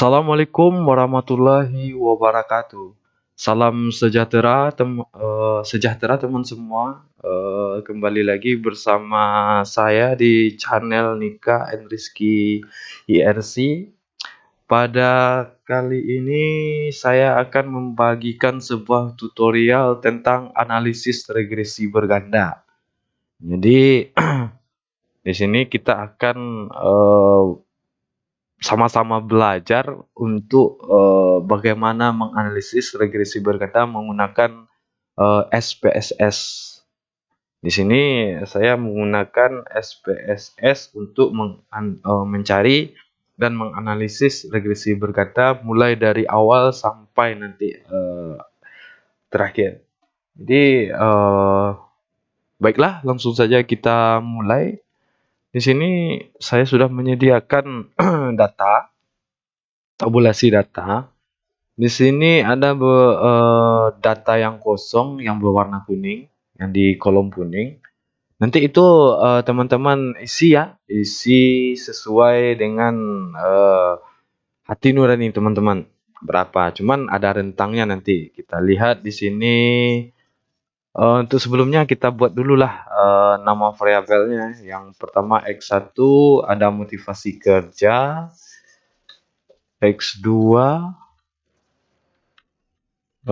Assalamualaikum warahmatullahi wabarakatuh. Sejahtera teman semua. Kembali lagi bersama saya di channel Nika and Rizky IRC. Pada kali ini saya akan membagikan sebuah tutorial tentang analisis regresi berganda. Jadi di sini kita akan sama-sama belajar untuk bagaimana menganalisis regresi berganda menggunakan SPSS. Di sini saya menggunakan SPSS untuk mencari dan menganalisis regresi berganda mulai dari awal sampai nanti terakhir. Jadi baiklah, langsung saja kita mulai. Di sini saya sudah menyediakan tabulasi data. Di sini ada data yang kosong yang berwarna kuning, yang di kolom kuning. Nanti itu teman-teman isi ya, isi sesuai dengan hati nurani teman-teman. Berapa? Cuman ada rentangnya nanti. Kita lihat di sini. Untuk sebelumnya kita buat dululah nama variabelnya. Yang pertama X1 ada motivasi kerja, X2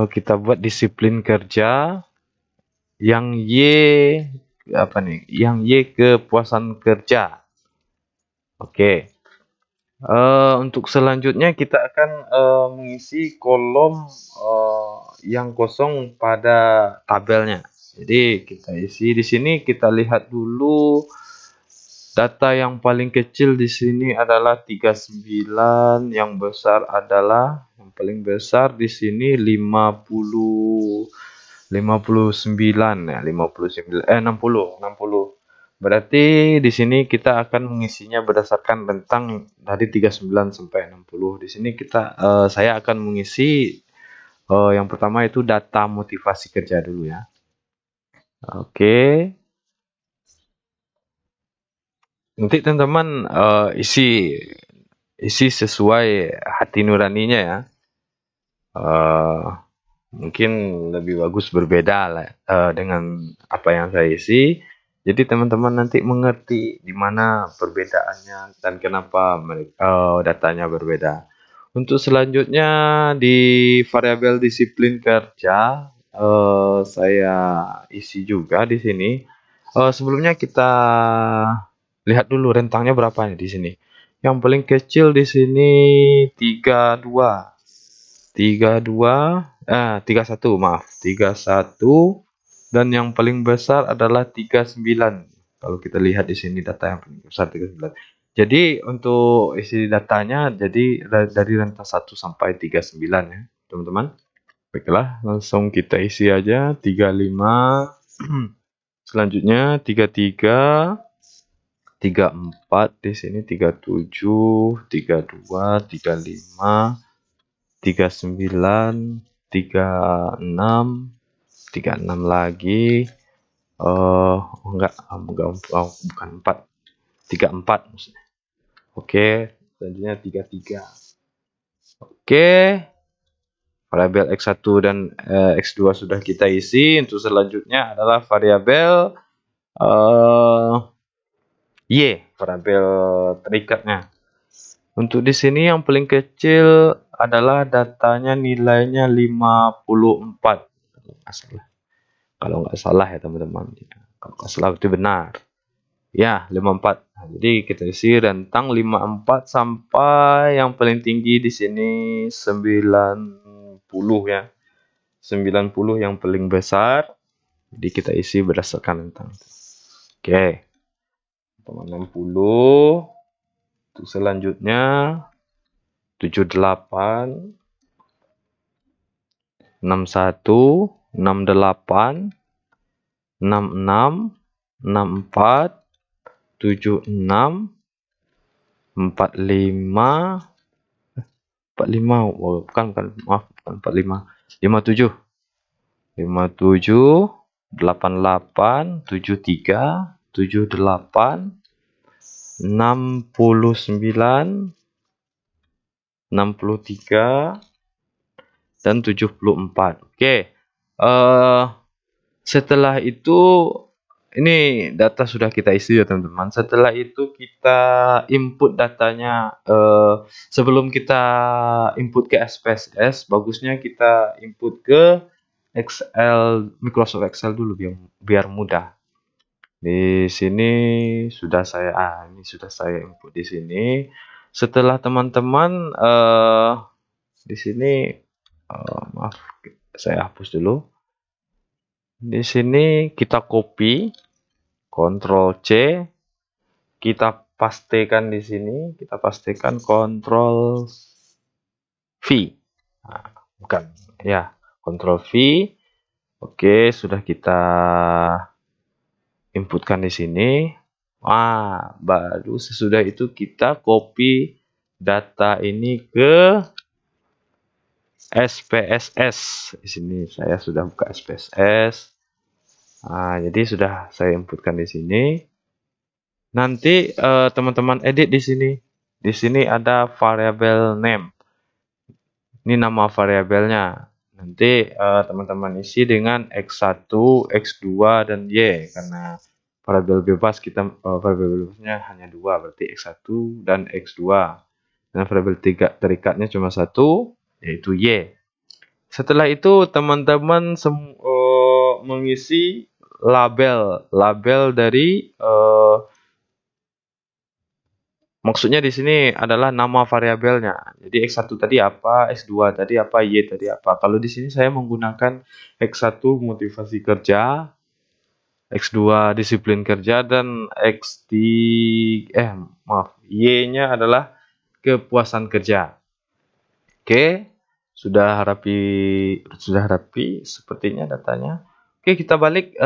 kita buat disiplin kerja, yang Y apa nih? Yang Y kepuasan kerja. Oke. Untuk selanjutnya kita akan mengisi kolom yang kosong pada tabelnya. Jadi kita isi di sini, kita lihat dulu data yang paling kecil di sini adalah 39, yang besar adalah yang paling besar di sini 59 ya, 60. Berarti di sini kita akan mengisinya berdasarkan rentang dari 39 sampai 60. Di sini saya akan mengisi yang pertama itu data motivasi kerja dulu ya. Oke. Nanti teman-teman isi sesuai hati nuraninya ya. Mungkin lebih bagus berbeda lah dengan apa yang saya isi. Jadi teman-teman nanti mengerti di mana perbedaannya dan kenapa datanya berbeda. Untuk selanjutnya di variabel disiplin kerja saya isi juga di sini. Sebelumnya kita lihat dulu rentangnya berapa nih di sini. Yang paling kecil di sini 32. 31 maaf, 31, dan yang paling besar adalah 39. Kalau kita lihat di sini data yang paling besar 39. Jadi untuk isi datanya jadi dari rentang 1 sampai 39 ya, teman-teman. Baiklah, langsung kita isi aja 35. Selanjutnya 33, 34 di sini 37, 32, 35, 39, 36 lagi. Bukan 4, 34 maksudnya. Oke, selanjutnya 33. Oke. Variabel X1 dan X2 sudah kita isi. Untuk selanjutnya adalah variabel Y, variabel terikatnya. Untuk di sini yang paling kecil adalah datanya nilainya 54. Kalau nggak salah ya teman-teman. Kalau nggak salah itu benar. Ya, 54. Nah, jadi kita isi rentang 54 sampai yang paling tinggi di sini 90 ya. 90 yang paling besar. Jadi kita isi berdasarkan rentang. Oke. 60. Untuk selanjutnya 78, 61, 68, 66, 64, 76, 45, 45, oh, bukan, maaf, bukan 45, 57, 57, 88, 73, 78, 69, 63, dan 74. Oke. Eh Setelah itu ini data sudah kita isi ya teman-teman. Setelah itu kita input datanya. Sebelum kita input ke SPSS, bagusnya kita input ke Excel, Microsoft Excel dulu biar mudah. Di sini ini sudah saya input di sini. Setelah teman-teman di sini maaf, saya hapus dulu. Di sini kita copy, Ctrl C, kita pastekan di sini, kita pastekan Ctrl V. Nah, bukan, ya, Ctrl V. Oke, sudah kita inputkan di sini. Baru sesudah itu kita copy data ini ke SPSS. Di sini saya sudah buka SPSS. Jadi sudah saya inputkan di sini. Nanti teman-teman edit di sini. Di sini ada variabel name. Ini nama variabelnya. Nanti teman-teman isi dengan X1, X2, dan Y. Karena variabel bebas variabel bebasnya hanya 2, berarti X1 dan X2. Dan variabel terikatnya cuma 1, yaitu Y. Setelah itu teman-teman mengisi label dari maksudnya di sini adalah nama variabelnya. Jadi X1 tadi apa, X2 tadi apa, Y tadi apa. Kalau di sini saya menggunakan X1 motivasi kerja, X2 disiplin kerja, dan Y-nya adalah kepuasan kerja. Oke, sudah rapi sepertinya datanya. Oke, kita balik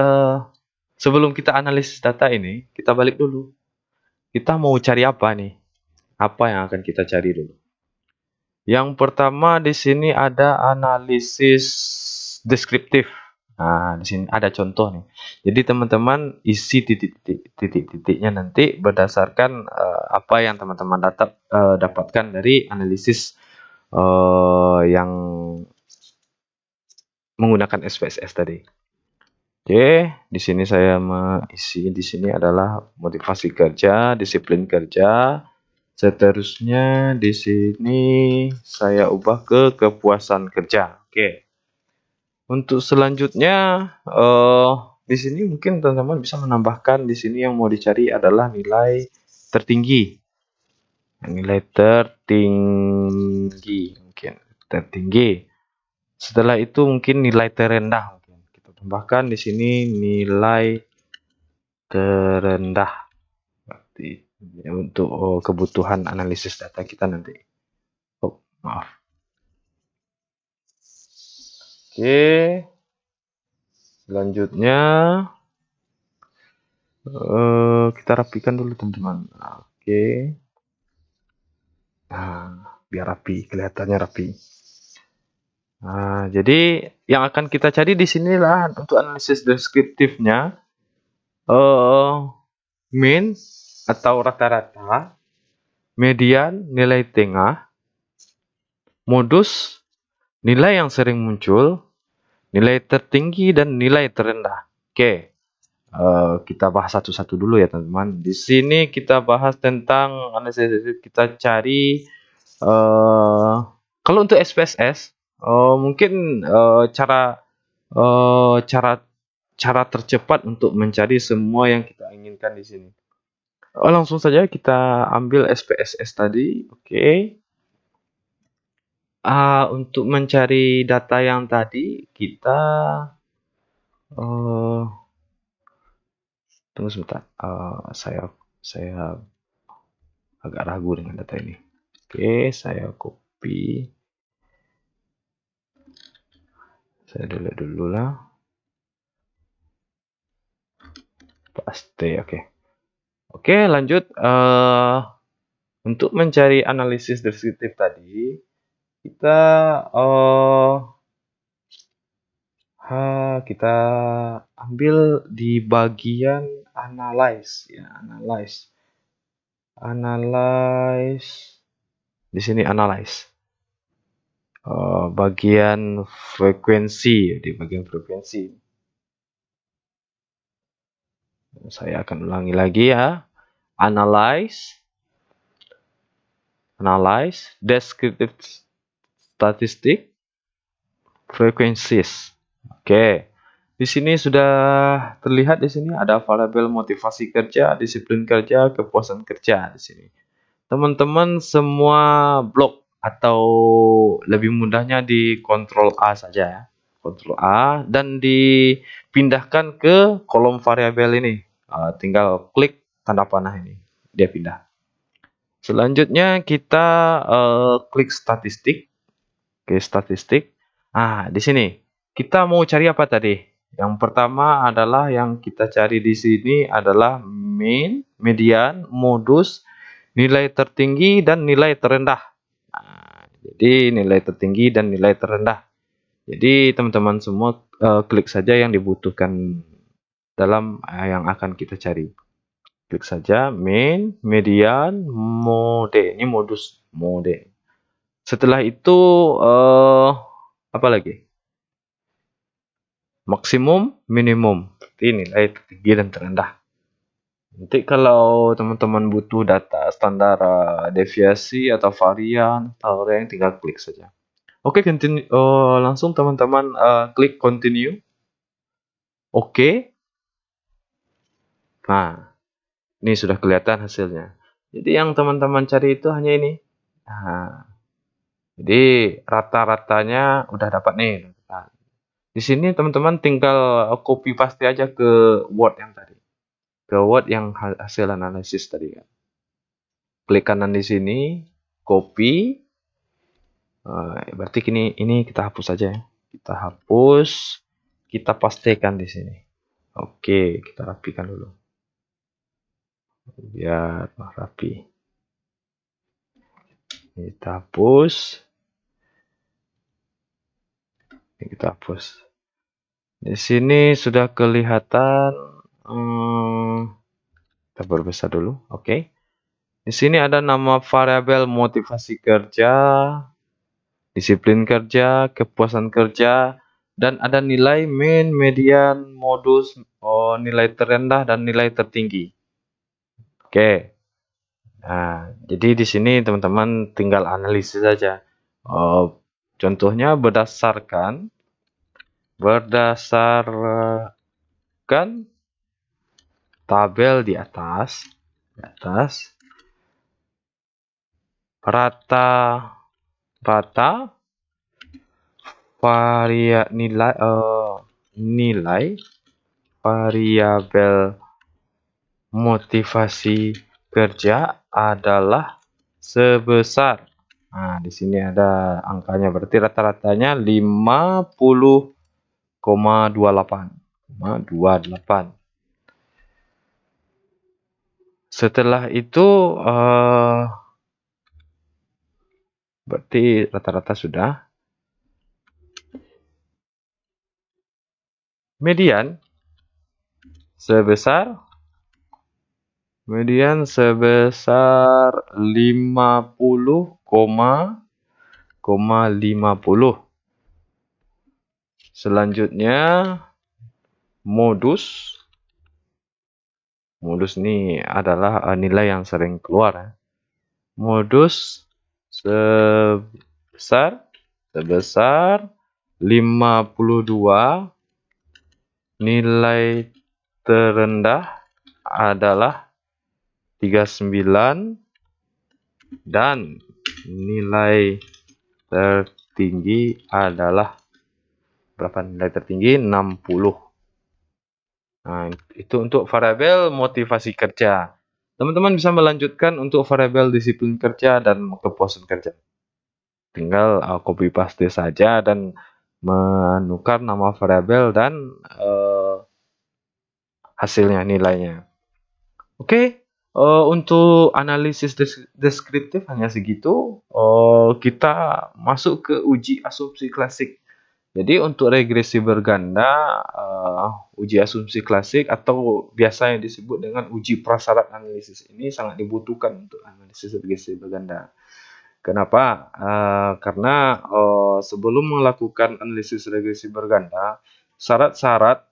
sebelum kita analisis data ini, kita balik dulu. Kita mau cari apa nih? Apa yang akan kita cari dulu? Yang pertama di sini ada analisis deskriptif. Nah, di sini ada contoh nih. Jadi teman-teman isi titik-titiknya nanti berdasarkan apa yang teman-teman dapatkan dari analisis yang menggunakan SPSS tadi. Oke, di sini saya mengisi di sini adalah motivasi kerja, disiplin kerja. Seterusnya di sini saya ubah ke kepuasan kerja. Oke. Untuk selanjutnya di sini mungkin teman-teman bisa menambahkan di sini yang mau dicari adalah nilai tertinggi. Nilai tertinggi mungkin tertinggi. Setelah itu mungkin nilai terendah. Kita tambahkan di sini nilai terendah. Berarti untuk kebutuhan analisis data kita nanti. Maaf. Oke. Selanjutnya kita rapikan dulu teman-teman. Oke. Biar rapi, kelihatannya rapi. Jadi yang akan kita cari di sinilah untuk analisis deskriptifnya mean atau rata-rata, median, nilai tengah, modus, nilai yang sering muncul, nilai tertinggi, dan nilai terendah. Oke, kita bahas satu-satu dulu ya teman-teman. Di sini kita bahas tentang analisis. Kita cari kalau untuk SPSS mungkin cara tercepat untuk mencari semua yang kita inginkan di sini. Langsung saja kita ambil SPSS tadi. Oke. Untuk mencari data yang tadi kita tunggu sebentar. Saya agak ragu dengan data ini. Oke, saya copy. Saya delete dulu lah. Paste, oke. Oke, lanjut. Untuk mencari analisis deskriptif tadi, kita kita ambil di bagian analyze ya, analyze. Di sini analyze. bagian frekuensi. Di bagian frekuensi. Saya akan ulangi lagi ya. Analyze, descriptive statistic, frequencies. Oke. Di sini sudah terlihat di sini ada variabel motivasi kerja, disiplin kerja, kepuasan kerja di sini. Teman-teman semua blok atau lebih mudahnya di Ctrl A saja ya. Ctrl A dan dipindahkan ke kolom variabel ini. Tinggal klik tanda panah ini, dia pindah. Selanjutnya kita klik statistik. Oke, statistik. Di sini kita mau cari apa tadi? Yang pertama adalah yang kita cari di sini adalah mean, median, modus, nilai tertinggi dan nilai terendah. Jadi nilai tertinggi dan nilai terendah. Jadi teman-teman semua klik saja yang dibutuhkan dalam yang akan kita cari. Klik saja mean, median, mode. Ini modus mode. Setelah itu apa lagi? Maksimum, minimum. Ini nilai tertinggi dan terendah. Nanti kalau teman-teman butuh data standar deviasi atau varian atau rank, tinggal klik saja. Oke, continue. Langsung teman-teman klik continue. Oke. Nah, ini sudah kelihatan hasilnya. Jadi yang teman-teman cari itu hanya ini. Nah, jadi rata-ratanya udah dapat nih. Nah, di sini teman-teman tinggal copy paste aja ke Word yang tadi. Ke Word yang hasil analisis tadi kan. Klik kanan di sini, copy. Berarti ini kita hapus saja ya. Kita hapus, kita pastekan di sini. Oke, kita rapikan dulu. Biar rapi. Kita hapus. Ini kita hapus. Di sini sudah kelihatan. Kita perbesar dulu. Oke. Di sini ada nama variabel motivasi kerja, disiplin kerja, kepuasan kerja, dan ada nilai mean, median, modus, nilai terendah, dan nilai tertinggi. Oke. Nah, jadi di sini teman-teman tinggal analisis saja. Contohnya berdasarkan tabel di atas rata nilai variabel motivasi kerja adalah sebesar. Nah, di sini ada angkanya, berarti rata-ratanya 50,28. Setelah itu berarti rata-rata sudah. Median sebesar 50,50. Selanjutnya modus ini adalah nilai yang sering keluar ya. Modus sebesar 52. Nilai terendah adalah 39 dan nilai tertinggi adalah berapa? Nilai tertinggi 60. Nah, itu untuk variabel motivasi kerja. Teman-teman bisa melanjutkan untuk variabel disiplin kerja dan kepuasan kerja. Tinggal copy paste saja dan menukar nama variabel dan hasilnya, nilainya. Oke, untuk analisis deskriptif hanya segitu. Kita masuk ke uji asumsi klasik. Jadi untuk regresi berganda, uji asumsi klasik atau biasa yang disebut dengan uji prasyarat analisis ini sangat dibutuhkan untuk analisis regresi berganda. Kenapa? Karena sebelum melakukan analisis regresi berganda, syarat-syarat,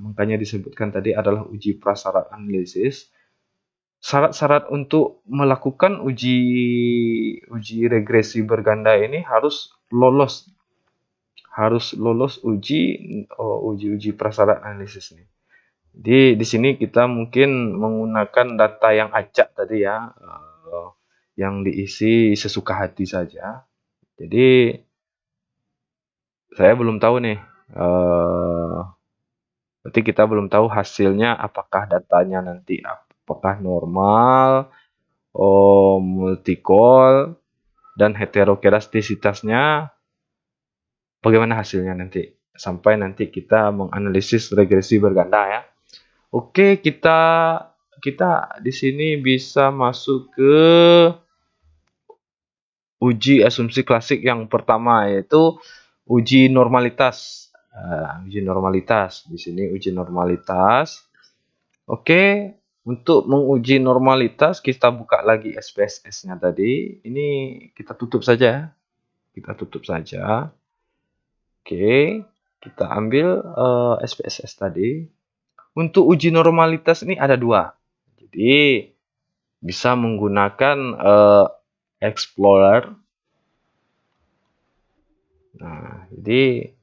makanya disebutkan tadi adalah uji prasyarat analisis. Syarat-syarat untuk melakukan uji regresi berganda ini harus lolos uji prasyarat analisis nih. Di sini kita mungkin menggunakan data yang acak tadi ya, yang diisi sesuka hati saja. Jadi saya belum tahu nih, berarti kita belum tahu hasilnya apakah datanya nanti apakah normal, multicol, dan heterokedastisitasnya bagaimana hasilnya nanti. Sampai nanti kita menganalisis regresi berganda ya. Oke, kita di sini bisa masuk ke uji asumsi klasik yang pertama, yaitu uji normalitas. Uji normalitas. Di sini uji normalitas. Oke, untuk menguji normalitas kita buka lagi SPSS-nya tadi. Ini kita tutup saja. Kita tutup saja. Oke, kita ambil SPSS tadi. Untuk uji normalitas ini ada dua. Jadi bisa menggunakan Explorer. Nah, jadi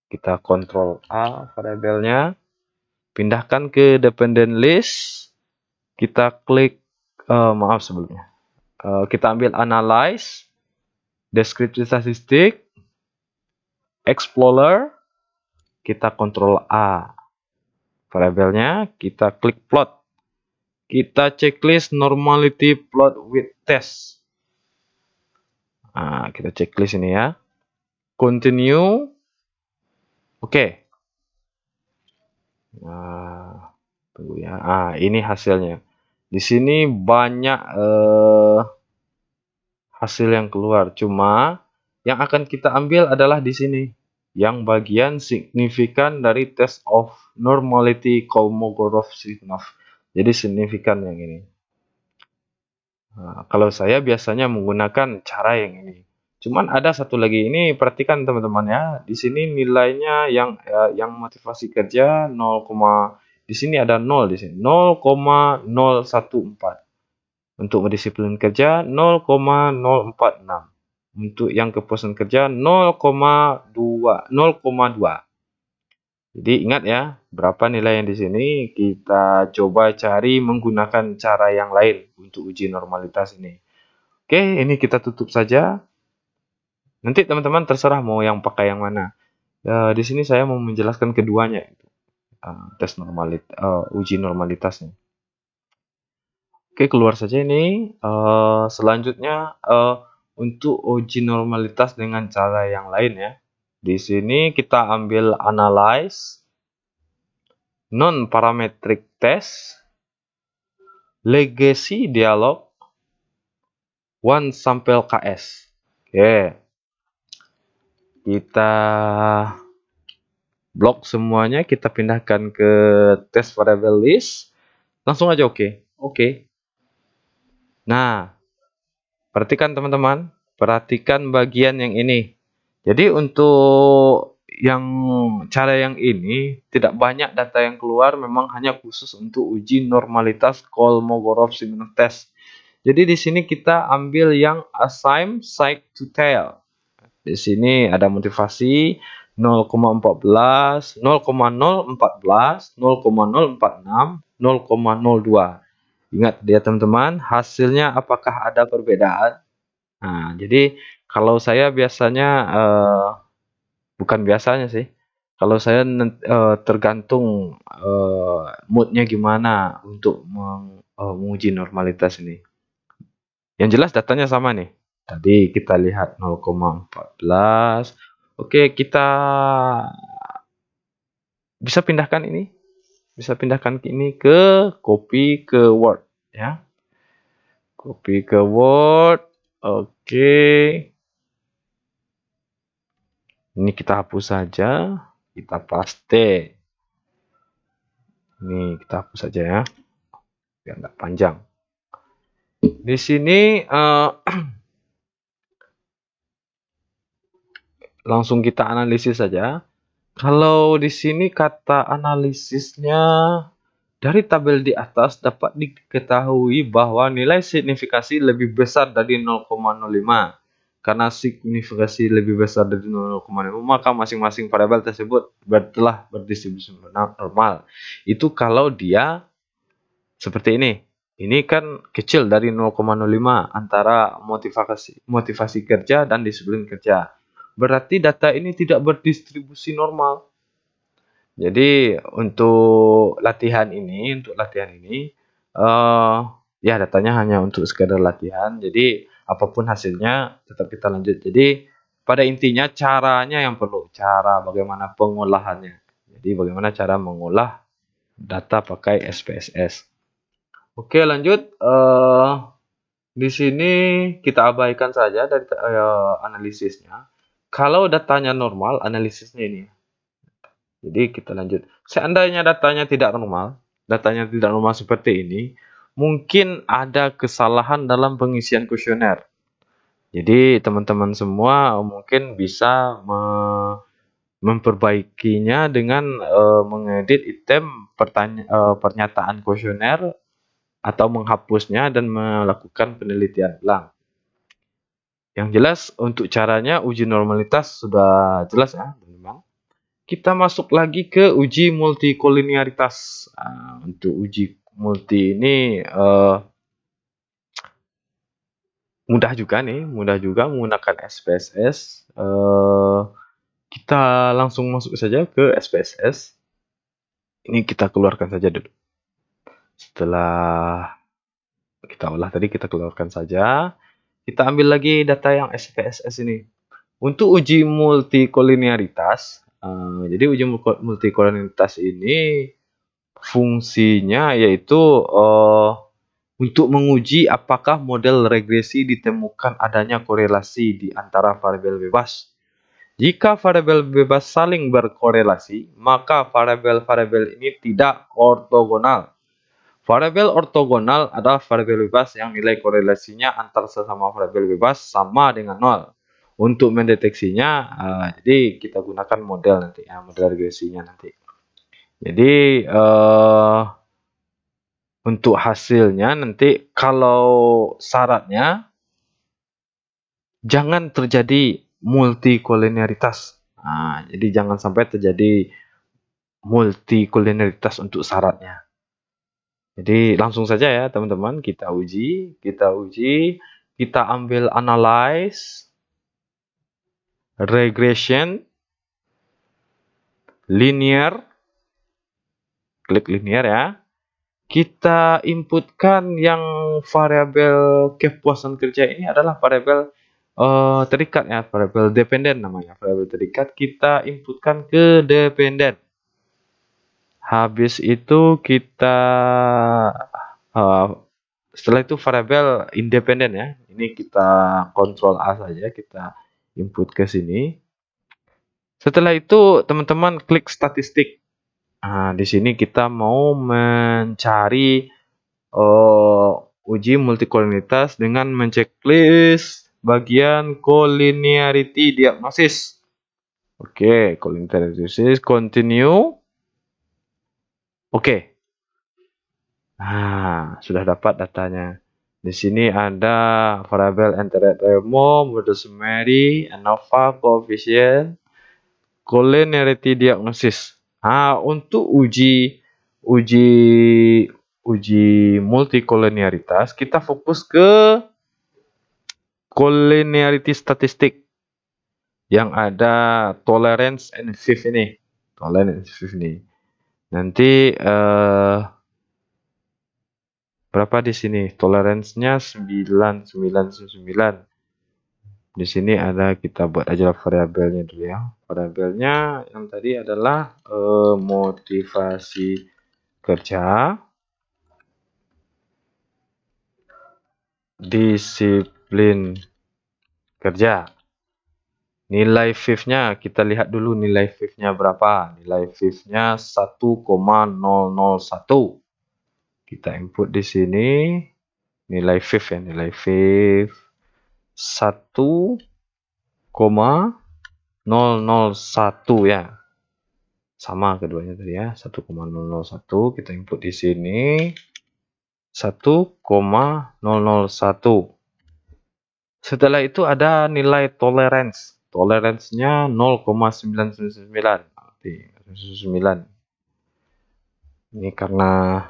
kita Ctrl A variabelnya, pindahkan ke dependent list, kita klik, maaf sebelumnya, kita ambil analyze, descriptive statistic, Explorer, kita Ctrl A variabelnya, kita klik plot, kita checklist normality plot with test. Nah, kita checklist ini ya. Continue. Oke. Nah, tunggu ya. Ini hasilnya. Di sini banyak hasil yang keluar. Cuma yang akan kita ambil adalah di sini. Yang bagian signifikan dari test of normality Kolmogorov-Smirnov. Jadi signifikan yang ini. Nah, kalau saya biasanya menggunakan cara yang ini. Cuman ada satu lagi, ini perhatikan teman-teman ya. Di sini nilainya yang motivasi kerja 0, di sini ada 0 di sini 0,014. Untuk disiplin kerja 0,046. Untuk yang kepuasan kerja 0,2. Jadi ingat ya, berapa nilai yang di sini. Kita coba cari menggunakan cara yang lain untuk uji normalitas ini. Oke, ini kita tutup saja. Nanti teman-teman terserah mau yang pakai yang mana. Di sini saya mau menjelaskan keduanya, uji normalitasnya. Oke, keluar saja ini. Selanjutnya untuk uji normalitas dengan cara yang lain ya. Di sini kita ambil analyze, non-parametric test, legacy dialog, one sample KS. Oke. Kita blok semuanya, kita pindahkan ke test variable list. Langsung aja oke. Oke. Nah, perhatikan teman-teman, perhatikan bagian yang ini. Jadi untuk cara yang ini tidak banyak data yang keluar, memang hanya khusus untuk uji normalitas Kolmogorov-Smirnov test. Jadi di sini kita ambil yang assign site to tail. Di sini ada motivasi 0,14, 0,014, 0,046, 0,02. Ingat dia teman-teman, hasilnya apakah ada perbedaan? Nah, jadi kalau saya biasanya bukan biasanya sih. Kalau saya tergantung moodnya gimana untuk menguji normalitas ini. Yang jelas datanya sama nih. Tadi kita lihat 0,14. Oke, kita bisa pindahkan ini. Bisa pindahkan ini ke copy ke Word ya. Copy ke Word. Oke. Ini kita hapus saja. Kita paste. Ini kita hapus saja ya. Biar nggak panjang. Di sini langsung kita analisis saja. Kalau di sini kata analisisnya, dari tabel di atas dapat diketahui bahwa nilai signifikasi lebih besar dari 0,05. Karena signifikasi lebih besar dari 0,5, maka masing-masing variabel tersebut telah berdistribusi normal. Itu kalau dia seperti ini. Ini kan kecil dari 0,05 antara motivasi kerja dan disiplin kerja. Berarti data ini tidak berdistribusi normal. Jadi untuk latihan ini, ya datanya hanya untuk sekadar latihan. Jadi apapun hasilnya tetap kita lanjut. Jadi pada intinya caranya yang perlu, cara bagaimana pengolahannya. Jadi bagaimana cara mengolah data pakai SPSS. Oke, lanjut. Di sini kita abaikan saja dari analisisnya. Kalau datanya normal, analisisnya ini. Jadi kita lanjut. Seandainya datanya tidak normal seperti ini, mungkin ada kesalahan dalam pengisian kuesioner. Jadi teman-teman semua mungkin bisa memperbaikinya dengan mengedit item pernyataan kuesioner atau menghapusnya dan melakukan penelitian ulang. Yang jelas untuk caranya uji normalitas sudah jelas ya, teman-teman. Kita masuk lagi ke uji multikolinearitas. Untuk uji multi ini mudah juga menggunakan SPSS. Kita langsung masuk saja ke SPSS. Ini kita keluarkan saja dulu. Setelah kita olah tadi, kita keluarkan saja. Kita ambil lagi data yang SPSS ini. Untuk uji multikolinearitas, jadi uji multikolinearitas ini fungsinya yaitu untuk menguji apakah model regresi ditemukan adanya korelasi di antara variabel bebas. Jika variabel bebas saling berkorelasi, maka variabel-variabel ini tidak ortogonal. Variabel ortogonal adalah variabel bebas yang nilai korelasinya antar sesama variabel bebas sama dengan 0. Untuk mendeteksinya, jadi kita gunakan model nanti ya, model regresinya nanti. Jadi untuk hasilnya nanti kalau syaratnya jangan terjadi multikolinearitas. Jadi jangan sampai terjadi multikolinearitas untuk syaratnya. Jadi langsung saja ya teman-teman, kita uji, kita ambil analyze, regression, linear, klik linear ya. Kita inputkan yang variabel kepuasan kerja ini adalah variabel terikat ya, variabel dependen namanya, variabel terikat. Kita inputkan ke dependen. Habis itu kita setelah itu variabel independen ya. Ini kita kontrol A saja, kita input ke sini. Setelah itu teman-teman klik statistik. Di sini kita mau mencari uji multikolinearitas dengan menceklis bagian collinearity diagnosis. Oke, collinearity diagnosis, continue. Oke. Sudah dapat datanya. Di sini ada variabel enteret remo, model summary, ANOVA, coefficient, collinearity diagnosis. Untuk uji multikolinearitas, kita fokus ke collinearity statistik yang ada tolerance and fifth ini. Nanti berapa di sini? Toleransinya 999. Di sini ada, kita buat aja variabelnya dulu ya. Variabelnya yang tadi adalah motivasi kerja, disiplin kerja. Nilai fifth-nya kita lihat dulu, nilai fifth-nya berapa? Nilai fifth-nya 1,001. Kita input di sini nilai fifth ya, nilai fifth 1,001. 001 ya. Sama keduanya tadi ya, 1,001 kita input di sini 1,001. Setelah itu ada nilai tolerance. Tolerance-nya 0,999. Berarti 9. Ini karena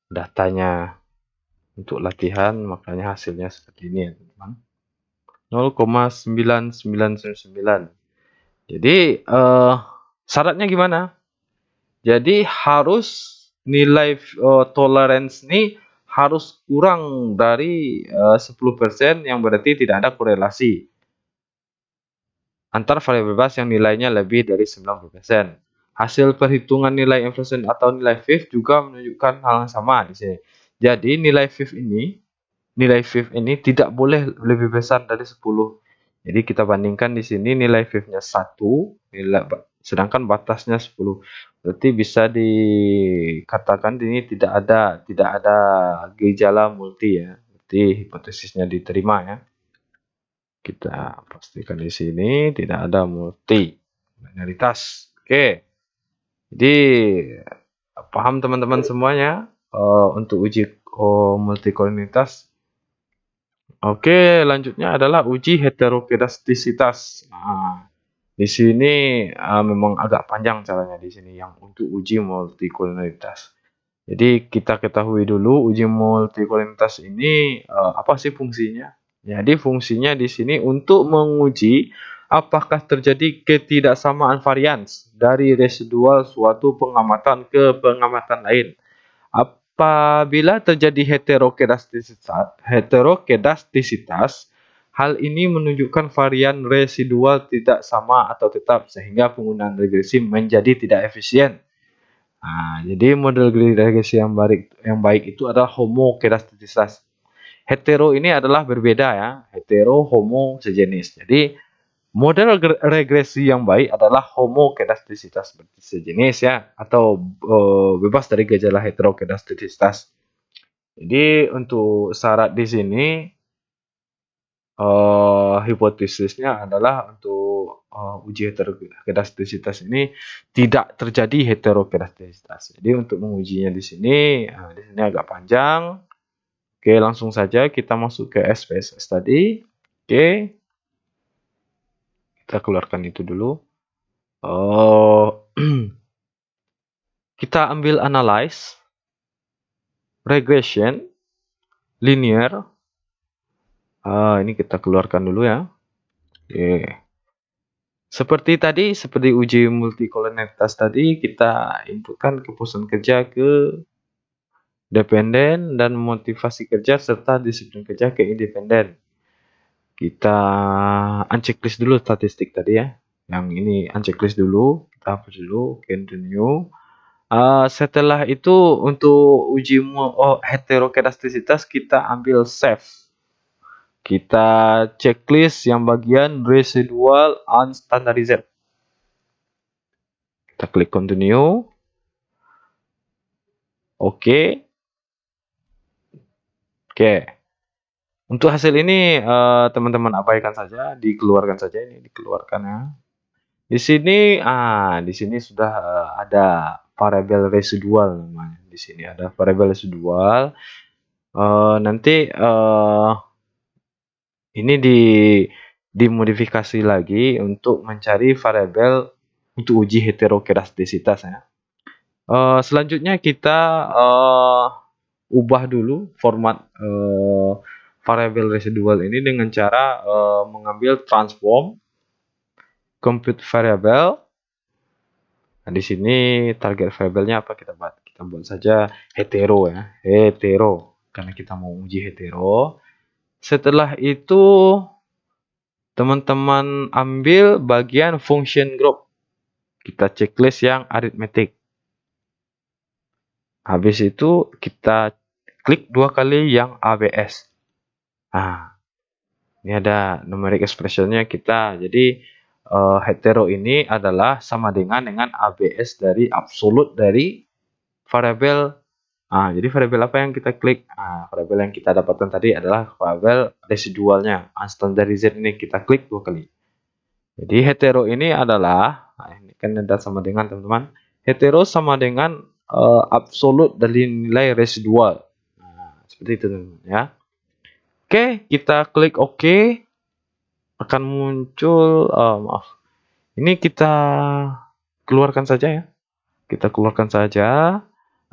datanya untuk latihan, makanya hasilnya seperti ini ya, teman-teman. 0,9999. Jadi syaratnya gimana? Jadi harus nilai tolerance ini harus kurang dari 10%, yang berarti tidak ada korelasi antar variabel bebas yang nilainya lebih dari 90%. Hasil perhitungan nilai inflation atau nilai fifth juga menunjukkan hal yang sama di sini. Jadi nilai fifth ini tidak boleh lebih besar dari 10. Jadi kita bandingkan di sini nilai fifth-nya 1, sedangkan batasnya 10. Berarti bisa dikatakan ini tidak ada gejala multi ya. Berarti hipotesisnya diterima ya. Kita pastikan di sini tidak ada multi linearitas. Oke. Jadi paham teman-teman semuanya untuk uji multikolinitas. Oke, lanjutnya adalah uji heterokedastisitas. Nah, di sini memang agak panjang caranya di sini yang untuk uji multikolinitas. Jadi kita ketahui dulu uji multikolinitas ini apa sih fungsinya? Jadi fungsinya di sini untuk menguji apakah terjadi ketidaksamaan varians dari residual suatu pengamatan ke pengamatan lain. Apabila terjadi heterokedastisitas, hal ini menunjukkan varian residual tidak sama atau tetap, sehingga penggunaan regresi menjadi tidak efisien. Nah, jadi model regresi yang baik itu adalah homokedastisitas. Hetero ini adalah berbeda ya, hetero, homo, sejenis. Jadi model regresi yang baik adalah homokedastisitas sejenis ya, atau bebas dari gejala heterokedastisitas. Jadi untuk syarat di sini hipotesisnya adalah untuk uji heterokedastisitas ini tidak terjadi heterokedastisitas. Jadi untuk mengujinya di sini agak panjang. Oke, langsung saja kita masuk ke SPSS tadi. Oke, kita keluarkan itu dulu. Kita ambil analyze, regression, linear. Ini kita keluarkan dulu ya. Oke. Seperti uji multikolinitas tadi, kita inputkan kepuasan kerja ke dependen dan motivasi kerja serta disiplin kerja ke independen. Kita unchecklist dulu statistik tadi ya. Yang ini unchecklist dulu, kita hapus dulu, continue. Setelah itu untuk uji heterokedastisitas kita ambil save. Kita checklist yang bagian residual unstandardized. Kita klik continue. Oke. Untuk hasil ini teman-teman abaikan saja, dikeluarkan saja ini, dikeluarkan ya. Di sini sudah ada variabel residual namanya. Di sini ada variabel residual. Nanti ini dimodifikasi lagi untuk mencari variabel untuk uji heterokedastisitas ya. Selanjutnya kita ubah dulu format variabel residual ini dengan cara mengambil transform compute variable. Nah, di sini target variabelnya apa kita buat? Kita buat saja hetero ya, hetero karena kita mau uji hetero. Setelah itu teman-teman ambil bagian function group. Kita checklist yang arithmetic. Habis itu kita klik 2 kali yang ABS. Ini ada numeric expressionnya kita. Jadi hetero ini adalah sama dengan ABS dari absolut dari variabel. Jadi variabel apa yang kita klik? Variabel yang kita dapatkan tadi adalah variabel residualnya. Unstandardized ini kita klik 2 kali. Jadi hetero ini adalah, nah ini kan ada sama dengan teman-teman. Hetero sama dengan absolut dari nilai residual. Nah, seperti itu teman-teman ya. Oke, kita klik OK. Akan muncul, maaf. Ini kita keluarkan saja ya. Kita keluarkan saja.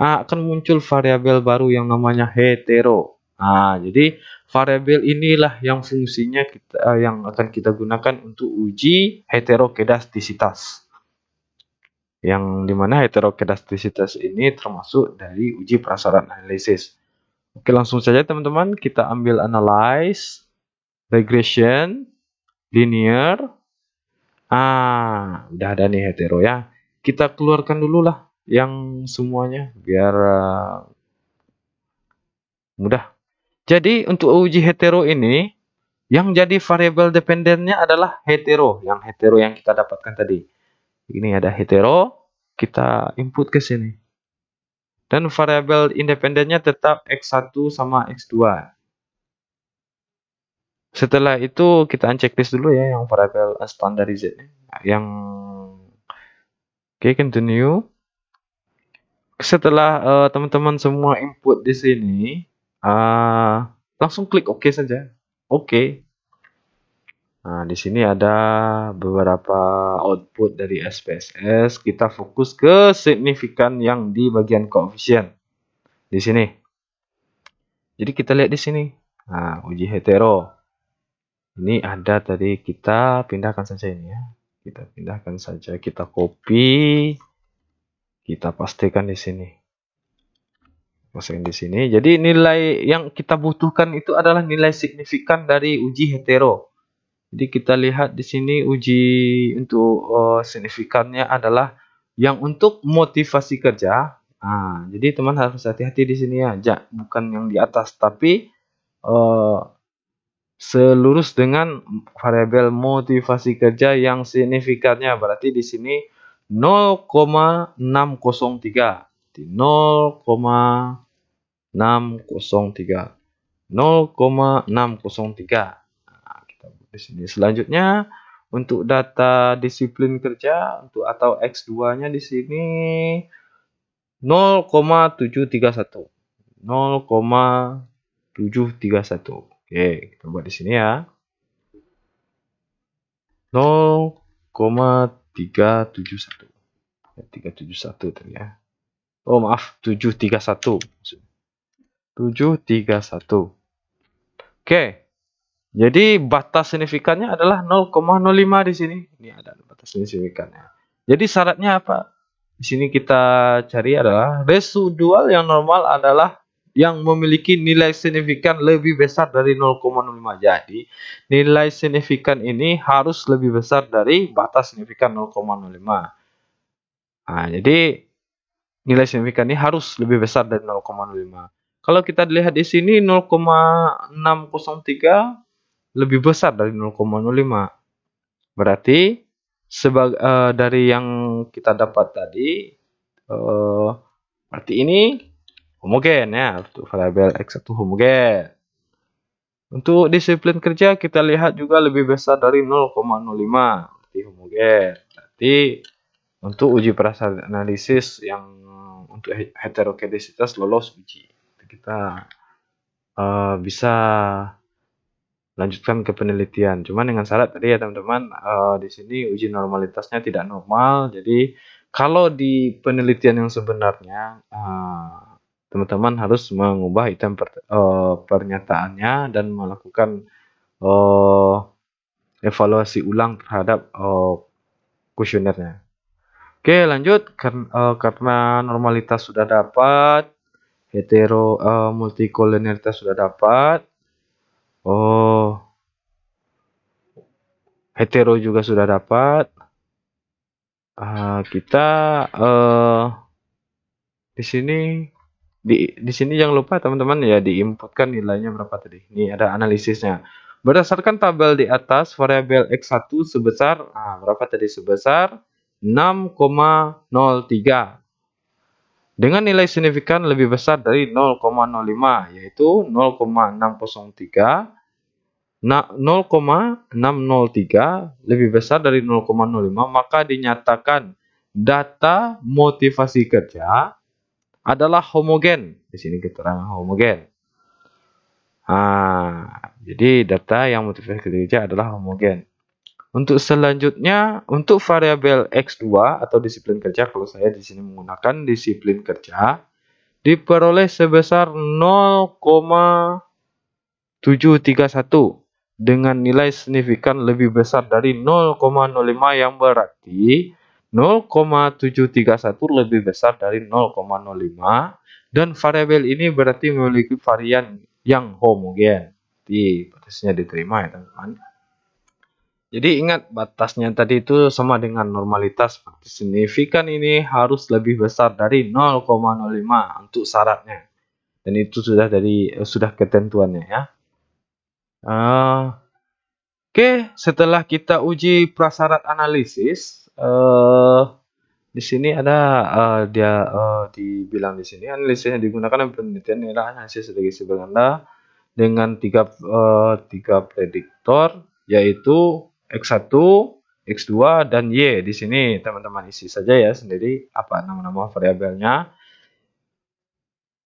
Akan muncul variabel baru yang namanya hetero. Nah, jadi variabel inilah yang fungsinya yang akan kita gunakan untuk uji heterokedastisitas. Yang dimana heterokedastisitas ini termasuk dari uji prasyarat analisis. Oke, langsung saja teman-teman kita ambil analyze, regression, linear. Udah ada nih hetero ya. Kita keluarkan dulu lah yang semuanya biar mudah. Jadi untuk uji hetero ini yang jadi variabel dependennya adalah hetero, yang kita dapatkan tadi. Ini ada hetero, kita input ke sini. Dan variabel independennya tetap X1 sama X2. Setelah itu kita unchecklist dulu ya yang variabel standardized. Yang Oke, continue. Setelah teman-teman semua input di sini, langsung klik OK saja. OK. Nah, di sini ada beberapa output dari SPSS. Kita fokus ke signifikan yang di bagian koefisien. Di sini. Jadi kita lihat di sini. Nah, uji hetero. Ini ada tadi, kita pindahkan saja ini ya. Kita pindahkan saja, kita copy. Kita pastikan di sini. Pastikan di sini. Jadi nilai yang kita butuhkan itu adalah nilai signifikan dari uji hetero. Jadi kita lihat di sini uji untuk signifikannya adalah yang untuk motivasi kerja. Jadi teman harus hati-hati di sini ya, bukan yang di atas, tapi selurus dengan variabel motivasi kerja yang signifikannya berarti di sini 0,603. 0,603. 0,603. Kita buat di sini. Selanjutnya untuk data disiplin kerja atau X2-nya di sini 0,731. 0,731. Oke, kita buat di sini ya. 0,371. 371 tadi ya. Oh, maaf, 731. 731. Oke. Jadi batas signifikannya adalah 0,05 di sini. Ini ada batas signifikannya. Jadi syaratnya apa? Di sini kita cari adalah residual yang normal adalah yang memiliki nilai signifikan lebih besar dari 0,05. Jadi nilai signifikan ini harus lebih besar dari batas signifikan 0,05. Jadi nilai signifikan ini harus lebih besar dari 0,05. Kalau kita lihat di sini 0,603 lebih besar dari 0,05. Berarti dari yang kita dapat tadi, berarti ini homogen ya, untuk variabel X1 homogen. Untuk disiplin kerja kita lihat juga lebih besar dari 0,05, berarti homogen. Berarti untuk uji prasyarat analisis yang untuk heterokedastisitas lolos uji. Kita bisa lanjutkan ke penelitian. Cuman dengan syarat tadi ya teman-teman, di sini uji normalitasnya tidak normal. Jadi kalau di penelitian yang sebenarnya, teman-teman harus mengubah item pernyataannya dan melakukan evaluasi ulang terhadap kuesionernya. Oke, lanjut. Karena normalitas sudah dapat, multikolinialitas sudah dapat, hetero juga sudah dapat. Kita di sini jangan lupa teman-teman ya diinputkan nilainya berapa tadi. Ini ada analisisnya. Berdasarkan tabel di atas, variabel X1 sebesar berapa tadi? Sebesar 6,03. Dengan nilai signifikan lebih besar dari 0,05 yaitu 0,603 0,603 lebih besar dari 0,05, maka dinyatakan data motivasi kerja adalah homogen. Di sini keterangan homogen. Jadi data yang motivasi kerja adalah homogen. Untuk selanjutnya, untuk variabel X2 atau disiplin kerja, kalau saya di sini menggunakan disiplin kerja, diperoleh sebesar 0,731 dengan nilai signifikan lebih besar dari 0,05 yang berarti 0,731 lebih besar dari 0,05 dan variabel ini berarti memiliki varian yang homogen. Jadi batasnya diterima ya teman-teman. Jadi ingat batasnya tadi itu sama dengan normalitas. Signifikan ini harus lebih besar dari 0,05 untuk syaratnya. Dan itu sudah ketentuannya ya. Oke, setelah kita uji prasyarat analisis, di sini ada dibilang di sini analisis yang digunakan dalam penelitian adalah analisis regresi berganda dengan tiga prediktor, yaitu X1, X2, dan Y. Di sini teman-teman isi saja ya sendiri apa nama-nama variabelnya.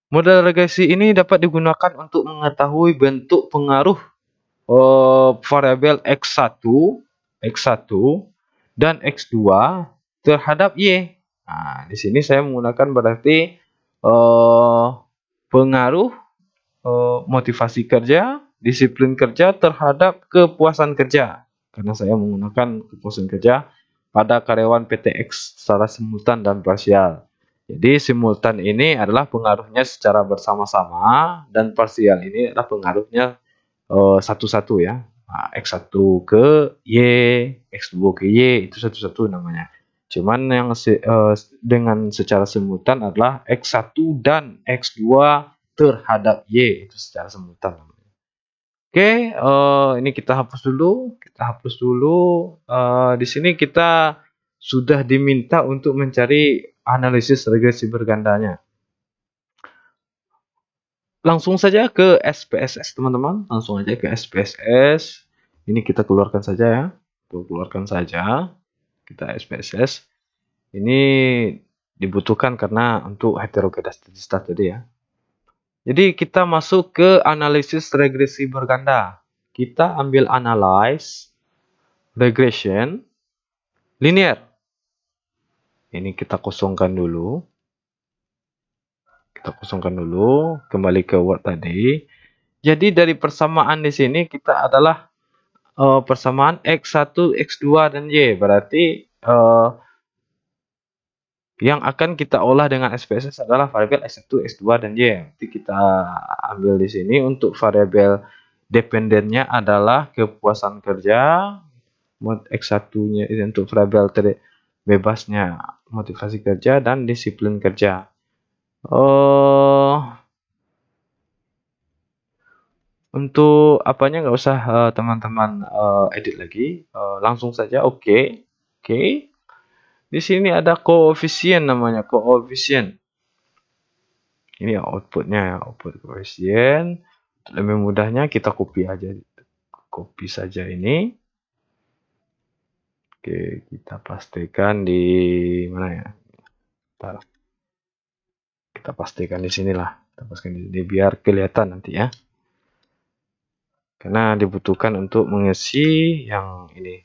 Model regresi ini dapat digunakan untuk mengetahui bentuk pengaruh variabel X1, X1, dan X2 terhadap Y. Nah, di sini saya menggunakan berarti pengaruh motivasi kerja, disiplin kerja terhadap kepuasan kerja. Karena saya menggunakan kepuasan kerja pada karyawan PT X secara simultan dan parsial. Jadi simultan ini adalah pengaruhnya secara bersama-sama dan parsial ini adalah pengaruhnya satu-satu ya. X1 ke Y, X2 ke Y, itu satu-satu namanya. Cuman yang dengan secara simultan adalah X1 dan X2 terhadap Y, itu secara simultan. Oke, ini kita hapus dulu. Di sini kita sudah diminta untuk mencari analisis regresi bergandanya. Langsung saja ke SPSS teman-teman, langsung aja ke SPSS. Ini kita keluarkan saja ya, kita SPSS. Ini dibutuhkan karena untuk heterogeneisitas tadi ya. Jadi kita masuk ke analisis regresi berganda. Kita ambil analyze regression linear. Ini kita kosongkan dulu. Kembali ke Word tadi. Jadi dari persamaan di sini kita adalah persamaan X1, X2, dan Y. Berarti yang akan kita olah dengan SPSS adalah variabel X1, X2, dan Y. Nanti kita ambil di sini untuk variabel dependennya adalah kepuasan kerja. X1-nya untuk variabel bebasnya motivasi kerja dan disiplin kerja. Untuk apanya nggak usah teman-teman edit lagi, langsung saja oke. Di sini ada koefisien namanya, koefisien. Ini outputnya, output koefisien. Lebih mudahnya kita copy saja ini. Oke, kita pastikan di mana ya? Kita pastikan di sinilah. Kita pastikan di sini biar kelihatan nanti ya. Karena dibutuhkan untuk mengisi yang ini.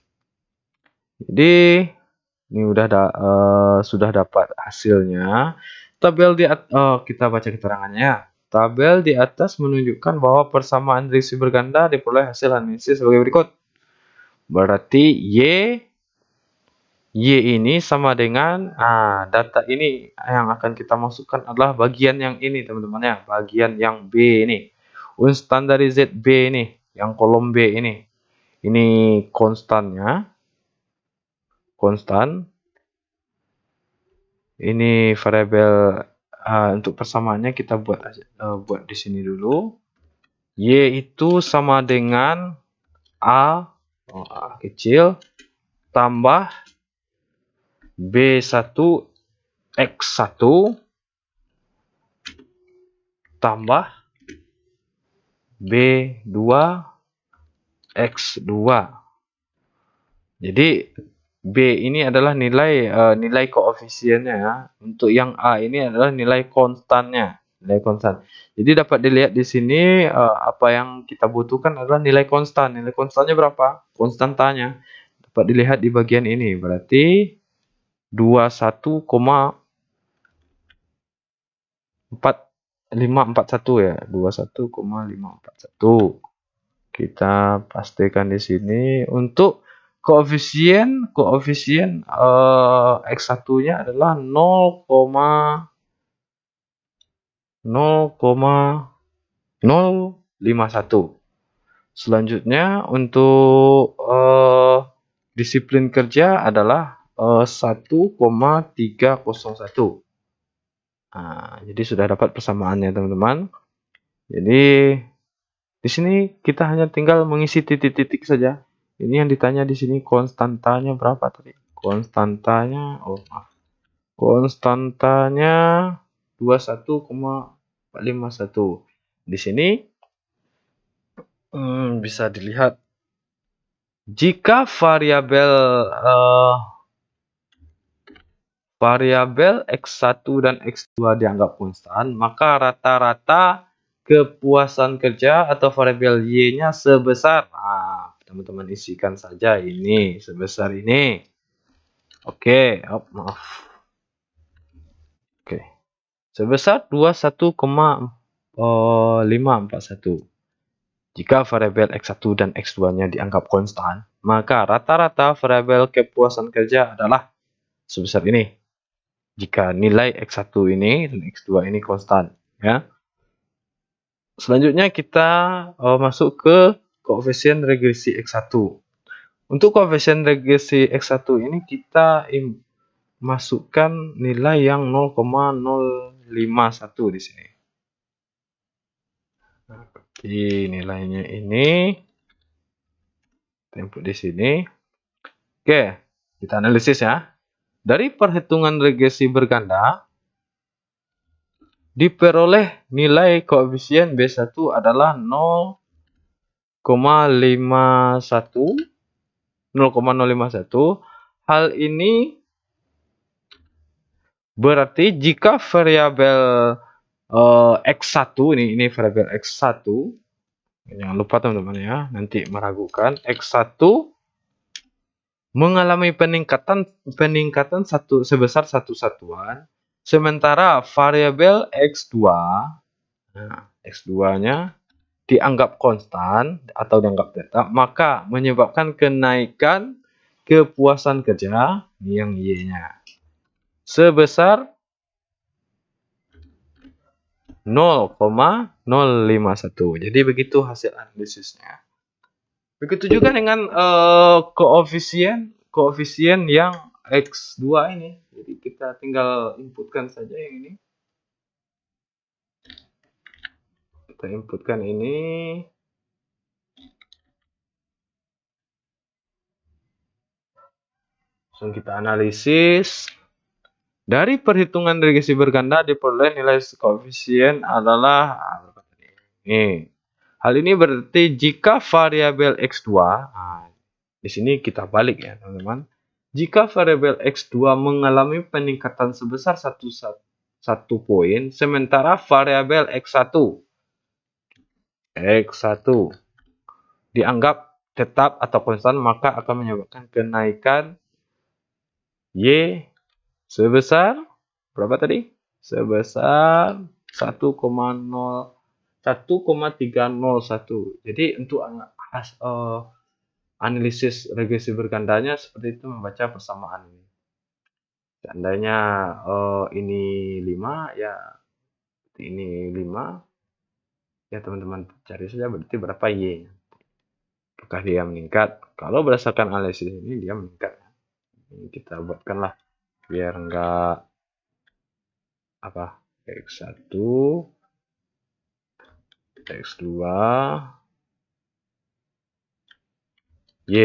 Jadi ini sudah dapat hasilnya. Tabel kita baca keterangannya. Tabel di atas menunjukkan bahwa persamaan regresi berganda diperoleh hasil analisis sebagai berikut. Berarti Y ini sama dengan data ini yang akan kita masukkan adalah bagian yang ini teman-teman ya. Bagian yang B ini. Unstandarized B ini. Yang kolom B ini. Ini konstannya. Konstan. Ini variabel untuk persamaannya kita buat di sini dulu. Y itu sama dengan A kecil tambah B1 X1 tambah B2 X2. Jadi B ini adalah nilai koefisiennya ya. Untuk yang A ini adalah nilai konstannya, nilai konstan. Jadi dapat dilihat di sini apa yang kita butuhkan adalah nilai konstan. Nilai konstannya berapa? Konstantanya dapat dilihat di bagian ini. Berarti 21,4541 ya. 21,541. Kita pastikan di sini untuk koefisien X1-nya adalah 0,051. Selanjutnya untuk disiplin kerja adalah 1,301. Nah, jadi sudah dapat persamaannya teman-teman. Jadi di sini kita hanya tinggal mengisi titik-titik saja. Ini yang ditanya di sini konstantanya berapa tadi? Konstantanya 21,451. Di sini bisa dilihat jika variabel X1 dan X2 dianggap konstan, maka rata-rata kepuasan kerja atau variabel Y-nya sebesar, teman-teman isikan saja ini, sebesar ini. Oke, maaf. Oke. Sebesar 21,541. Jika variabel X1 dan X2-nya dianggap konstan, maka rata-rata variabel kepuasan kerja adalah sebesar ini. Jika nilai X1 ini dan X2 ini konstan, ya. Selanjutnya kita masuk ke koefisien regresi X1. Untuk koefisien regresi X1 ini kita masukkan nilai yang 0,051 di sini. Jadi nilainya ini kita input di sini. Oke, kita analisis ya. Dari perhitungan regresi berganda, diperoleh nilai koefisien B1 adalah 0,051. Hal ini berarti jika variabel X1 ini variabel X1, jangan lupa teman-teman ya, nanti meragukan, X1 mengalami peningkatan sebesar 1 satuan, sementara variabel X2, X2-nya dianggap konstan atau dianggap tetap, maka menyebabkan kenaikan kepuasan kerja yang Y-nya sebesar 0,051. Jadi begitu hasil analisisnya. Begitu juga dengan koefisien yang X2 ini. Jadi kita tinggal inputkan saja yang ini. Kita inputkan ini. Langsung kita analisis. Dari perhitungan regresi berganda diperoleh nilai koefisien adalah ini. Hal ini berarti jika variabel X2, di sini kita balik ya teman-teman. Jika variabel X2 mengalami peningkatan sebesar 1 poin, sementara variabel X1 dianggap tetap atau konstan, maka akan menyebabkan kenaikan Y sebesar berapa tadi? Sebesar 1,301. Jadi untuk analisis regresi bergandanya seperti itu, membaca persamaan ini. Seandainya ini 5 ya, ini 5 ya, teman-teman cari saja berarti berapa Y-nya. Apakah dia meningkat? Kalau berdasarkan analisis ini dia meningkat. Ini kita buatkanlah biar enggak X1, X2, Y.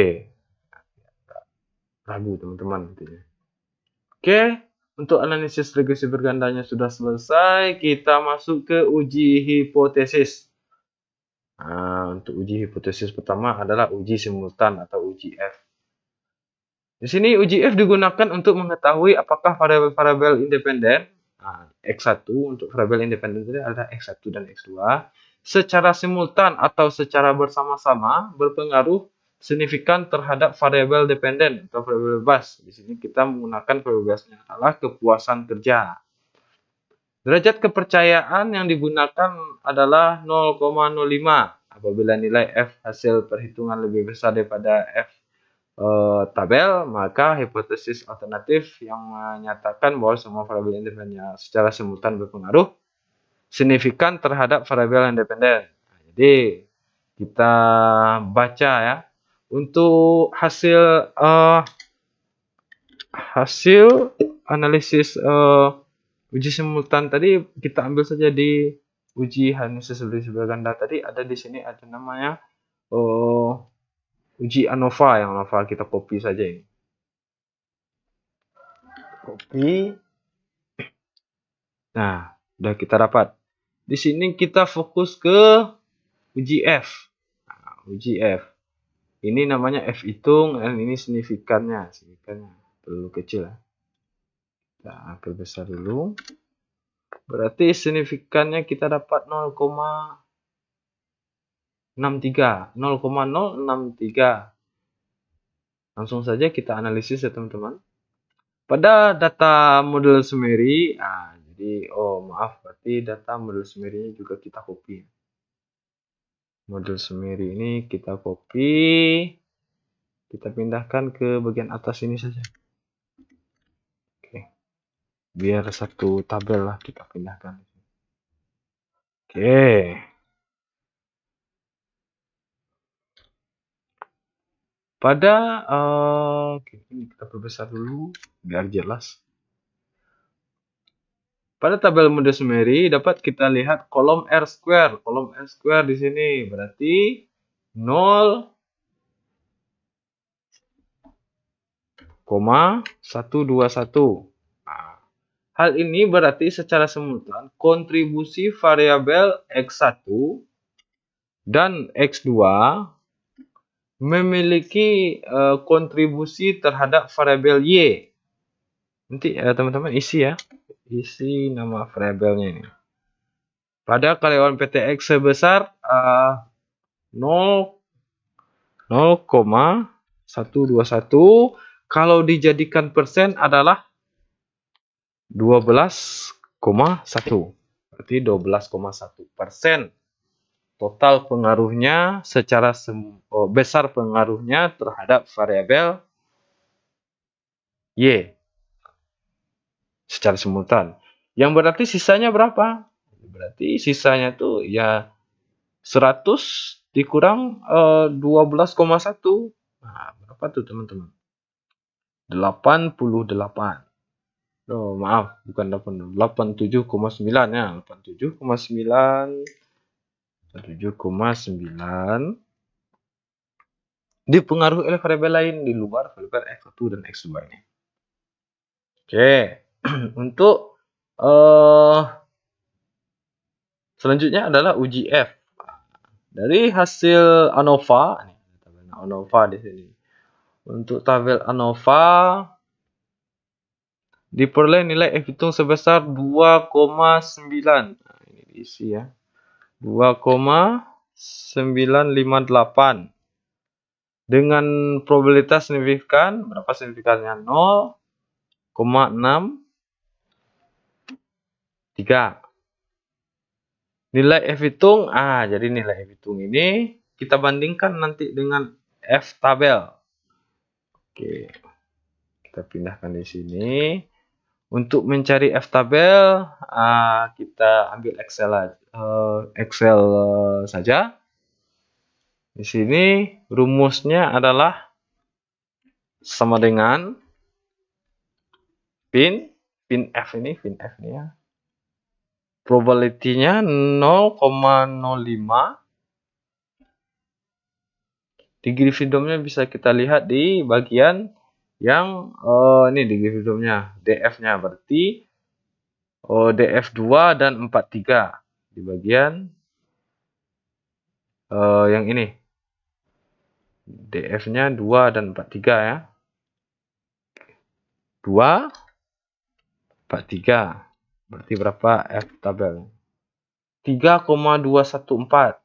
Ragu teman-teman. Oke, untuk analisis regresi bergandanya sudah selesai. Kita masuk ke uji hipotesis. Untuk uji hipotesis pertama adalah uji simultan atau uji F. Di sini uji F digunakan untuk mengetahui apakah variabel independen, X1 untuk variabel independen tadi ada X1 dan X2, secara simultan atau secara bersama-sama berpengaruh signifikan terhadap variabel dependen atau variabel bebas. Di sini kita menggunakan variabel bebasnya adalah kepuasan kerja. Derajat kepercayaan yang digunakan adalah 0,05 apabila nilai F hasil perhitungan lebih besar daripada F tabel, maka hipotesis alternatif yang menyatakan bahwa semua variabel independennya secara simultan berpengaruh signifikan terhadap variabel independen. Jadi kita baca ya. Untuk hasil analisis uji simultan tadi kita ambil saja di uji analisis ganda tadi ada di sini ada namanya uji ANOVA yang ANOVA kita copy saja ini. Copy. Nah, udah kita dapat. Di sini kita fokus ke uji F. Uji F. Ini namanya F hitung dan ini signifikannya. Signifikannya perlu kecil ya. Kita ambil besar dulu. Berarti signifikannya kita dapat 0,63. 0,063. Langsung saja kita analisis ya teman-teman. Pada data model summary, jadi maaf, berarti data model summary juga kita copy. Model summary ini kita copy, kita pindahkan ke bagian atas ini saja. Oke, biar satu tabel lah kita pindahkan. Oke. Pada ini kita perbesar dulu biar jelas. Pada tabel model summary dapat kita lihat kolom R square. Kolom R square di sini berarti 0,121. Hal ini berarti secara simultan kontribusi variabel X1 dan X2 memiliki kontribusi terhadap variabel Y. Nanti teman-teman isi ya. Isi nama variabelnya ini. Pada karyawan PT X sebesar 0,121. Kalau dijadikan persen adalah 12,1. Berarti 12,1%. Total pengaruhnya secara besar pengaruhnya terhadap variabel Y. Secara simultan. Yang berarti sisanya berapa? Berarti sisanya tuh ya 100 dikurang 12,1. Nah, berapa tuh teman-teman? 88. Oh, maaf, bukan 87,9 ya. 87,9 dipengaruhi oleh variabel lain di luar variabel X1 dan X2 ini. Oke. Untuk selanjutnya adalah uji F. Dari hasil ANOVA, tabel ANOVA di sini. Untuk tabel ANOVA diperoleh nilai F hitung sebesar 2,9. Nah, ini diisi ya. 2,958. Dengan probabilitas signifikan, berapa signifikannya? 0,63. Nilai F hitung, jadi nilai F hitung ini kita bandingkan nanti dengan F tabel. Oke, kita pindahkan di sini. Untuk mencari F tabel, kita ambil Excel saja. Di sini rumusnya adalah sama dengan pin F ini ya. Probability-nya 0,05. Degree freedom-nya bisa kita lihat di bagian yang ini degree freedom-nya, DF-nya berarti DF2 dan 43 di bagian yang ini. DF-nya 2 dan 43 ya. 2, 43. Berarti berapa F tabel? 3,214.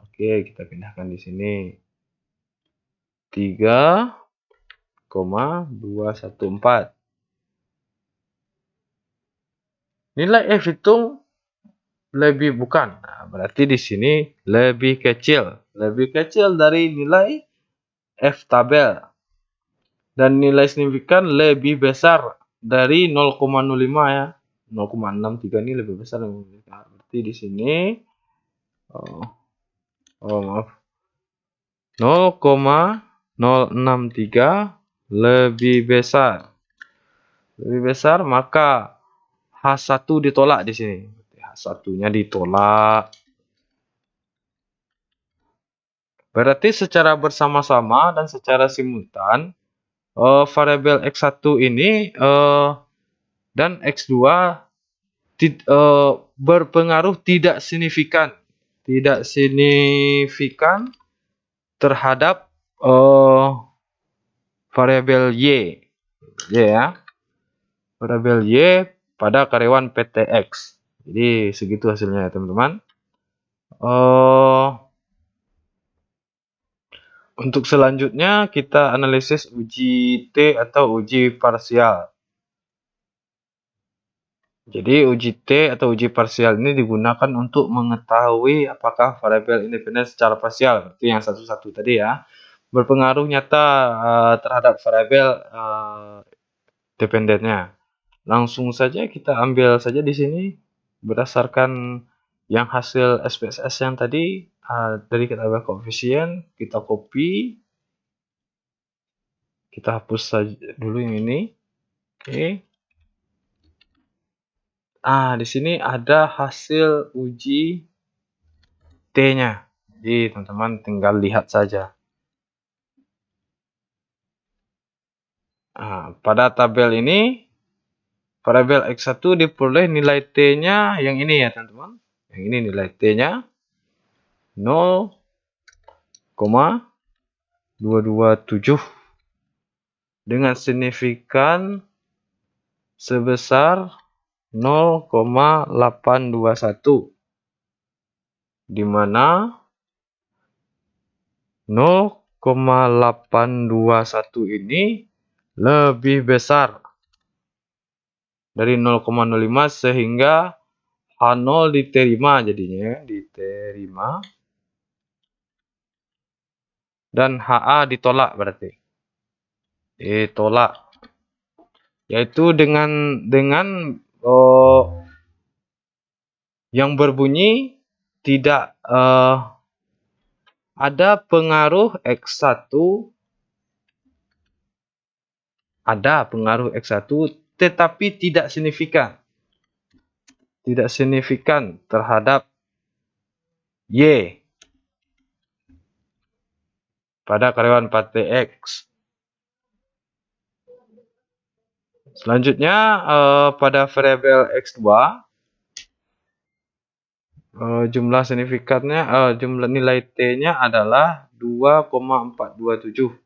Oke, kita pindahkan di sini. 3,214. Nilai F hitung lebih bukan. Nah, berarti di sini lebih kecil. Lebih kecil dari nilai F tabel. Dan nilai signifikan lebih besar dari 0,05 ya. 0,63 ini lebih besar. Nah, berarti di sini maaf. 0,063 lebih besar. Lebih besar, maka H1 ditolak di sini. H1-nya ditolak. Berarti secara bersama-sama dan secara simultan, variabel X1 ini dan X2 berpengaruh tidak signifikan. Tidak signifikan terhadap variabel Y. Y ya. Variabel Y pada karyawan PTX. Jadi segitu hasilnya ya teman-teman. Untuk selanjutnya kita analisis uji T atau uji parsial. Jadi uji T atau uji parsial ini digunakan untuk mengetahui apakah variabel independen secara parsial, seperti yang satu-satu tadi ya, berpengaruh nyata terhadap variabel dependennya. Langsung saja kita ambil saja di sini berdasarkan yang hasil SPSS yang tadi dari kita ambil koefisien, kita copy, kita hapus saja dulu yang ini. Oke. Di sini ada hasil uji T-nya. Jadi teman-teman tinggal lihat saja. Pada tabel ini, variabel X1 diperoleh nilai T-nya yang ini ya teman-teman. Yang ini nilai T-nya 0,227 dengan signifikan sebesar 0,821, di mana 0,821 ini lebih besar dari 0,05 sehingga H0 diterima jadinya, diterima, dan HA ditolak berarti. Ditolak. Yaitu dengan yang berbunyi tidak ada pengaruh X1, ada pengaruh X1 tetapi tidak signifikan. Tidak signifikan terhadap Y pada karyawan PTX. Selanjutnya pada variabel X2 jumlah signifikannya, jumlah nilai T-nya adalah 2,427.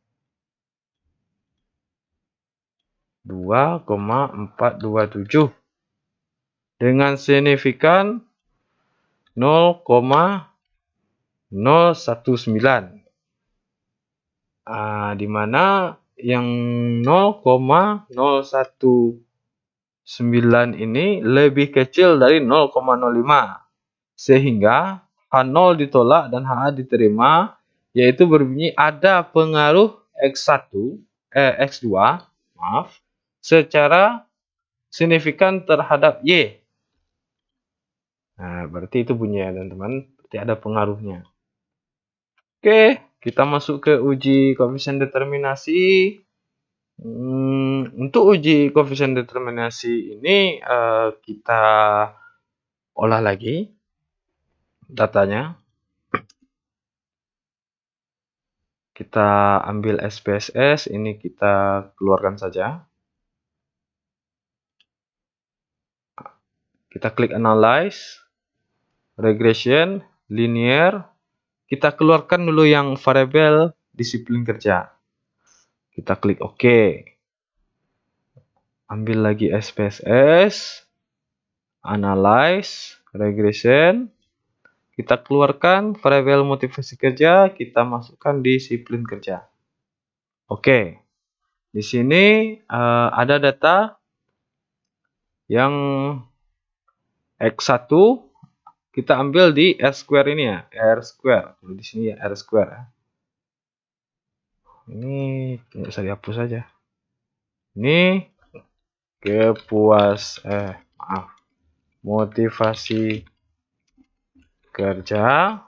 2,427 dengan signifikan 0,019. Di mana yang 0,019 ini lebih kecil dari 0,05. Sehingga H0 ditolak dan HA diterima, yaitu berbunyi ada pengaruh X2 secara signifikan terhadap Y. Berarti itu bunyinya teman-teman, berarti ada pengaruhnya. Oke, kita masuk ke uji koefisien determinasi. Untuk uji koefisien determinasi ini kita olah lagi datanya. Kita ambil SPSS, ini kita keluarkan saja. Kita klik Analyze, Regression, Linear, kita keluarkan dulu yang variabel disiplin kerja. Kita klik OK. Ambil lagi SPSS, Analyze, Regression. Kita keluarkan variabel motivasi kerja, kita masukkan disiplin kerja. Oke. Di sini ada data yang X1 kita ambil di R square ini ya, R square. Di sini ya R square. Ini tidak usah dihapus saja. Ini motivasi kerja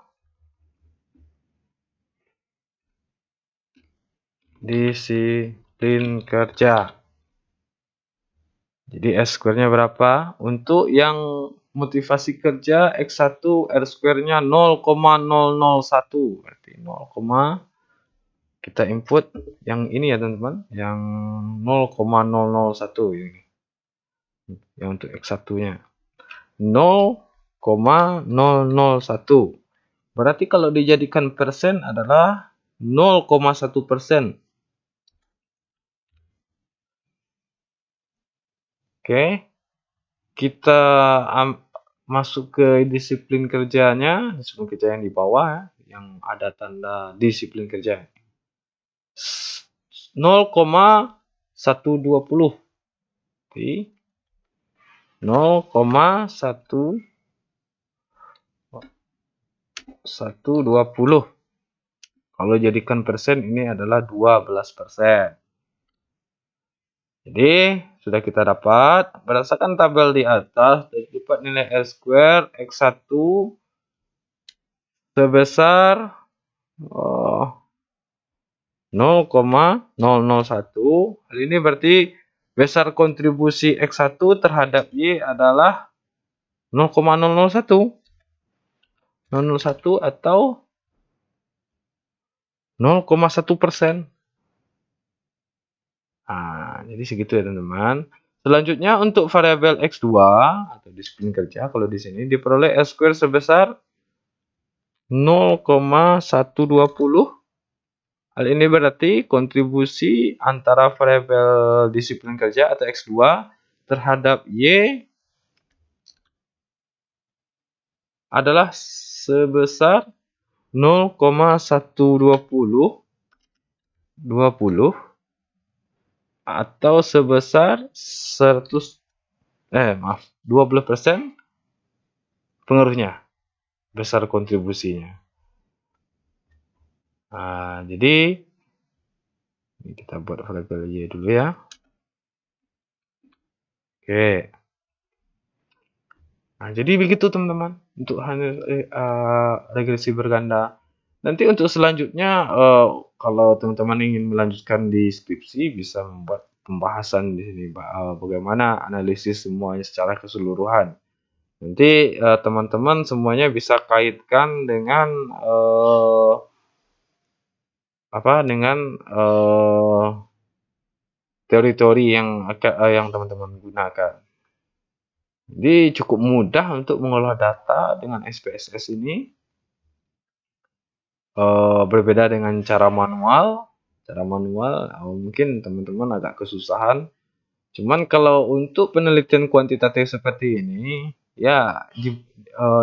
disiplin kerja. Jadi S square-nya berapa? Untuk yang motivasi kerja X1 R square-nya 0,001. Berarti 0, kita input yang ini ya teman-teman, yang 0,001 ini. Yang untuk X1-nya 0,001. Berarti kalau dijadikan persen adalah 0,1%. Oke. Kita masuk ke disiplin kerjanya, disiplin kerja yang di bawah ya, yang ada tanda disiplin kerja. 0,120. Oke. 0,120. Kalau jadikan persen ini adalah 12%. Jadi sudah kita dapat berdasarkan tabel di atas dapat nilai R square X1 sebesar 0,001. Hal ini berarti besar kontribusi X1 terhadap Y adalah 0,001. 0,01 atau 0,1%. Nah, jadi segitu ya teman-teman. Selanjutnya untuk variabel X2 atau disiplin kerja, kalau di sini diperoleh R square sebesar 0,120. Hal ini berarti kontribusi antara variabel disiplin kerja atau X2 terhadap Y adalah sebesar 0,120 atau sebesar 12% pengaruhnya, besar kontribusinya. Nah, jadi ini kita buat variabel Y dulu ya. Oke. Nah, jadi begitu teman-teman untuk regresi berganda. Nanti untuk selanjutnya kalau teman-teman ingin melanjutkan di skripsi bisa membuat pembahasan di sini bagaimana analisis semuanya secara keseluruhan. Nanti teman-teman semuanya bisa kaitkan dengan teori-teori yang teman-teman gunakan. Jadi cukup mudah untuk mengolah data dengan SPSS ini. Berbeda dengan cara manual. Cara manual mungkin teman-teman agak kesusahan. Cuman kalau untuk penelitian kuantitatif seperti ini, ya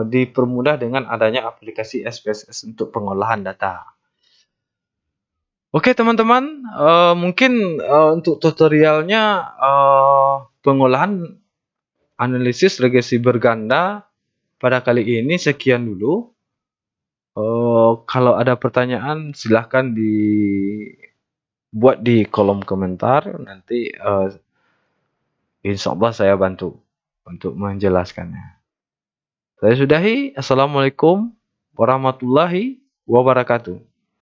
dipermudah dengan adanya aplikasi SPSS untuk pengolahan data. Oke teman-teman, mungkin untuk tutorialnya pengolahan analisis regresi berganda pada kali ini sekian dulu. Kalau ada pertanyaan silahkan dibuat di kolom komentar. Nanti insya Allah saya bantu untuk menjelaskannya. Saya sudahi. Assalamualaikum warahmatullahi wabarakatuh.